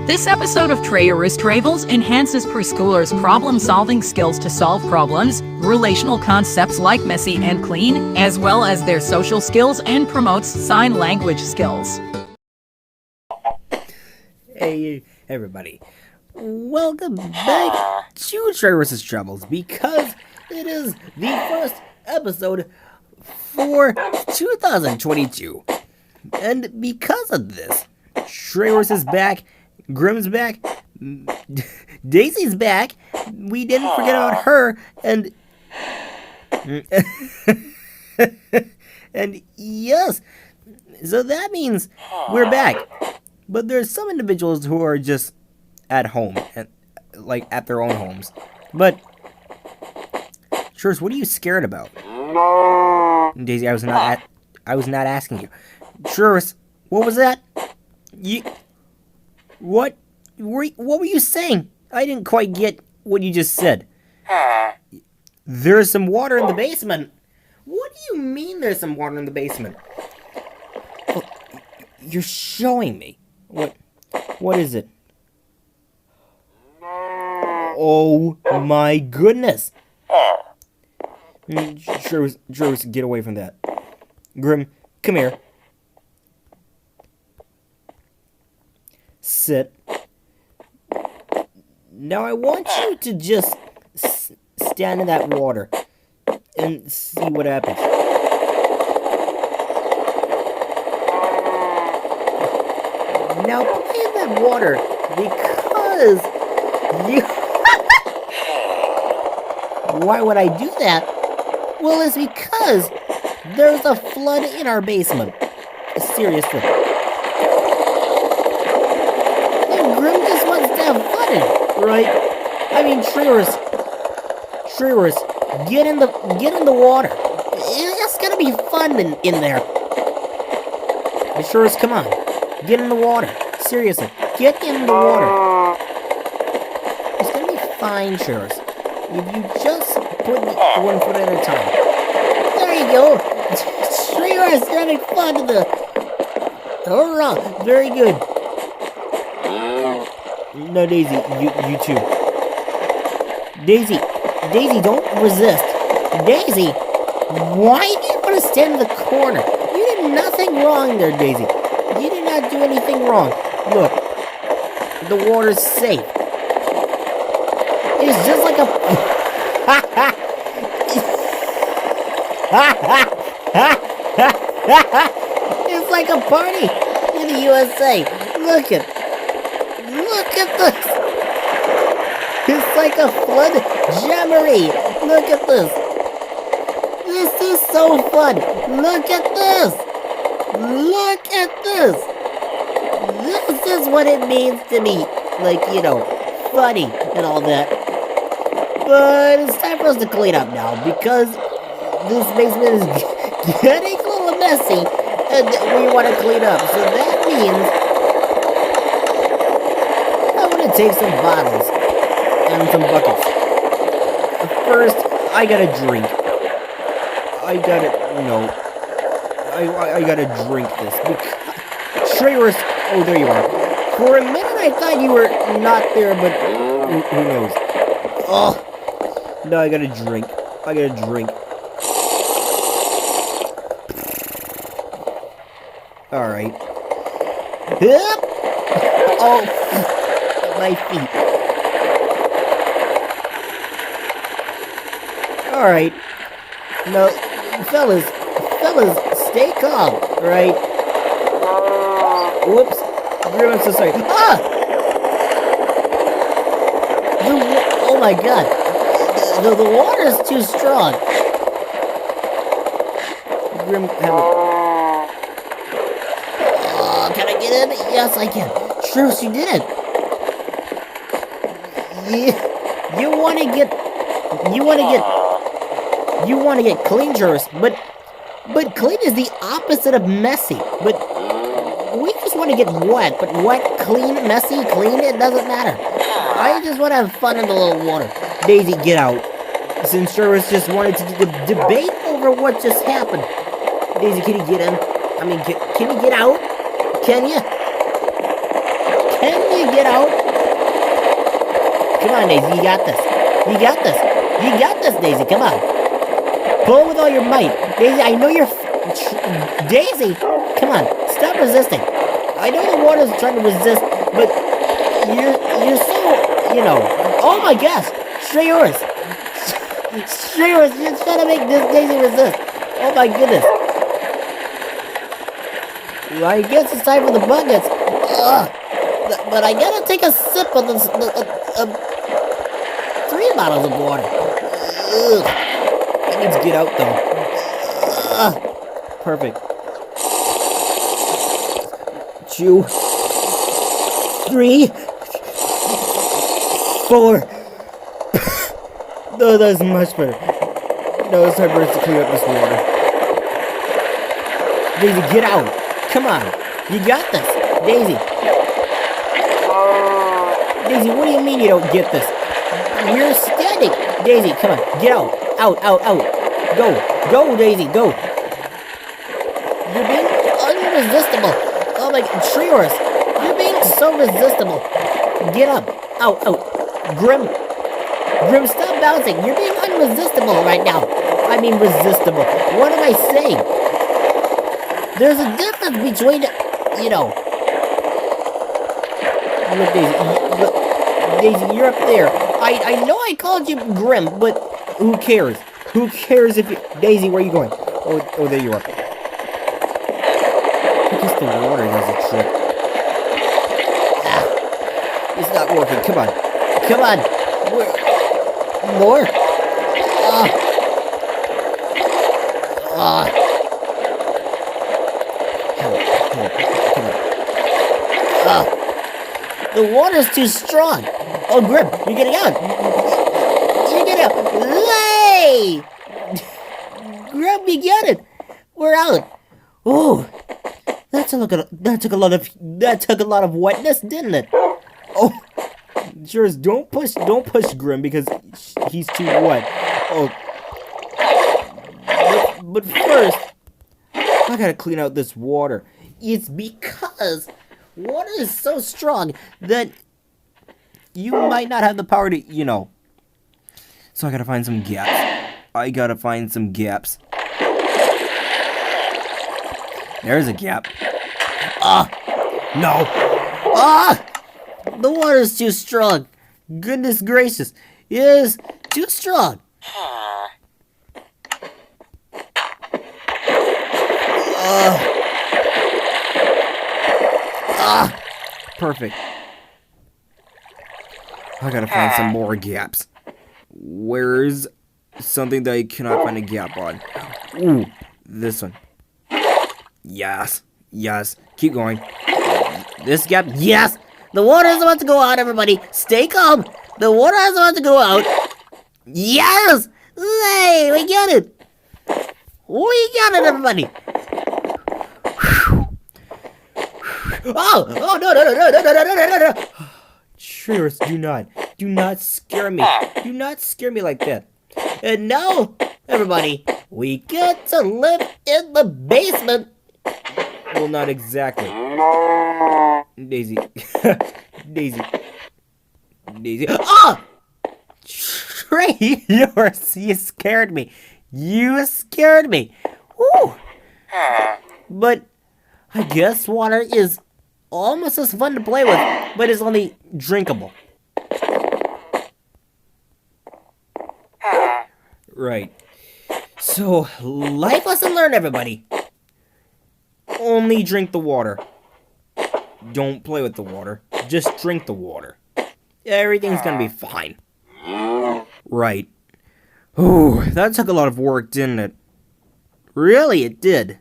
This episode of Trayaurus Travels enhances preschoolers' problem-solving skills to solve problems, relational concepts like messy and clean, as well as their social skills, and promotes sign language skills. Hey everybody, welcome back to Trayaurus Travels, because it is the first episode for 2022. And because of this, Trayaurus is back, Grimm's back, Daisy's back, we didn't forget about her, and and yes, so that means we're back. But there's some individuals who are just at home, and like at their own homes. But Trayaurus, what are you scared about? Daisy, I was not asking you. Trayaurus, what was that? What were you saying? I didn't quite get what you just said. There's some water in the basement. What do you mean there's some water in the basement? Well, you're showing me. What is it? Oh my goodness. Trayaurus, get away from that. Grimm, come here. Sit. Now I want you to just stand in that water and see what happens. Now play in that water because you... Why would I do that? Well, it's because there's a flood in our basement. Seriously. Grimm just wants to have fun in it, right? I mean, Trayaurus, get in the water. It's gonna be fun in there. Trayaurus, come on, get in the water. Seriously, get in the water. It's gonna be fine, Trayaurus. If you just put one foot at a time. There you go. Trayaurus having fun in the. Hurrah! Very good. No, Daisy, you too. Daisy, don't resist. Daisy, why do you want to stand in the corner? You did nothing wrong there, Daisy. You did not do anything wrong. Look, the water's safe. It's just like a... It's like a party in the USA. Look at this! It's like a flood jamboree! Look at this! This is so fun! Look at this! Look at this! This is what it means to be, like, funny and all that. But it's time for us to clean up now, because this basement is getting a little messy, and we want to clean up. So that means take some bottles and some buckets. First, I gotta drink. I gotta drink this. Trayaurus, oh, there you are. For a minute, I thought you were not there, but who knows? Oh, no, I gotta drink. All right. Oh. My feet. Alright. Now, fellas, stay calm, right? Whoops. I'm so sorry. Ah! Oh my god. The water is too strong. Grim, oh, can I get in? Yes, I can. Trayaurus, you did it. You want to get clean, Trayaurus, but clean is the opposite of messy. But we just want to get wet, but wet, clean, messy, clean, it doesn't matter. I just want to have fun in the little water. Daisy, get out. Since Trayaurus just wanted to debate over what just happened. Daisy, can you get in? I mean, can you get out? Can you? Can you get get out. Come on, Daisy, you got this. You got this. You got this, Daisy, come on. Pull with all your might. Daisy, I know you're... Daisy, come on, stop resisting. I know the water's trying to resist, but you're so, you know... Oh my gosh, Trayaurus. Trayaurus, you're trying to make this Daisy resist. Oh my goodness. Well, I guess it's time for the buckets. But I gotta take a sip of this... 3 bottles of water. Ugh. I need to get out, though. Perfect. 2, 3, 4. No, that's much better. No, it's time for us to clean up this water. Daisy, get out. Come on. You got this. Daisy. Daisy, what do you mean you don't get this? You're standing. Daisy, come on. Get out. Out, out, out. Go, Daisy, go. You're being unresistible. Oh my God, Trayaurus, you're being so resistible. Get up. Out, out. Grim, stop bouncing. You're being unresistible right now. I mean resistible. What am I saying? There's a difference between, you know. Look, Daisy, you're up there. I know I called you Grim, but who cares? Who cares if you... Daisy, where are you going? Oh, there you are. I guess the water does a trick. It's not working. Come on. Come on. More? Come on. The water's too strong. Oh, Grim, you're getting out. You're getting out. Hey! Grim, we got it. We're out. Oh, that took a lot of wetness, didn't it? Oh, sure is. Don't push Grim because he's too wet. Oh, but first, I gotta clean out this water. It's because water is so strong that you might not have the power to, you know. So I gotta find some gaps. There's a gap. No. The water's too strong. Goodness gracious. It is too strong. Perfect. I gotta find some more gaps. Where's something that I cannot find a gap on? Ooh, this one. Yes. Keep going. This gap. Yes! The water is about to go out, everybody. Stay calm. The water is about to go out. Yes! Hey, we got it. We got it, everybody. Oh, no. Trayaurus, do not scare me. Do not scare me like that. And now, everybody, we get to live in the basement. Well, not exactly. Daisy. Trayaurus, you scared me. Woo. But I guess water is almost as fun to play with, but it's only drinkable. Right. So, life lesson learned, everybody. Only drink the water. Don't play with the water. Just drink the water. Everything's gonna be fine. Right. Ooh, that took a lot of work, didn't it? Really, it did.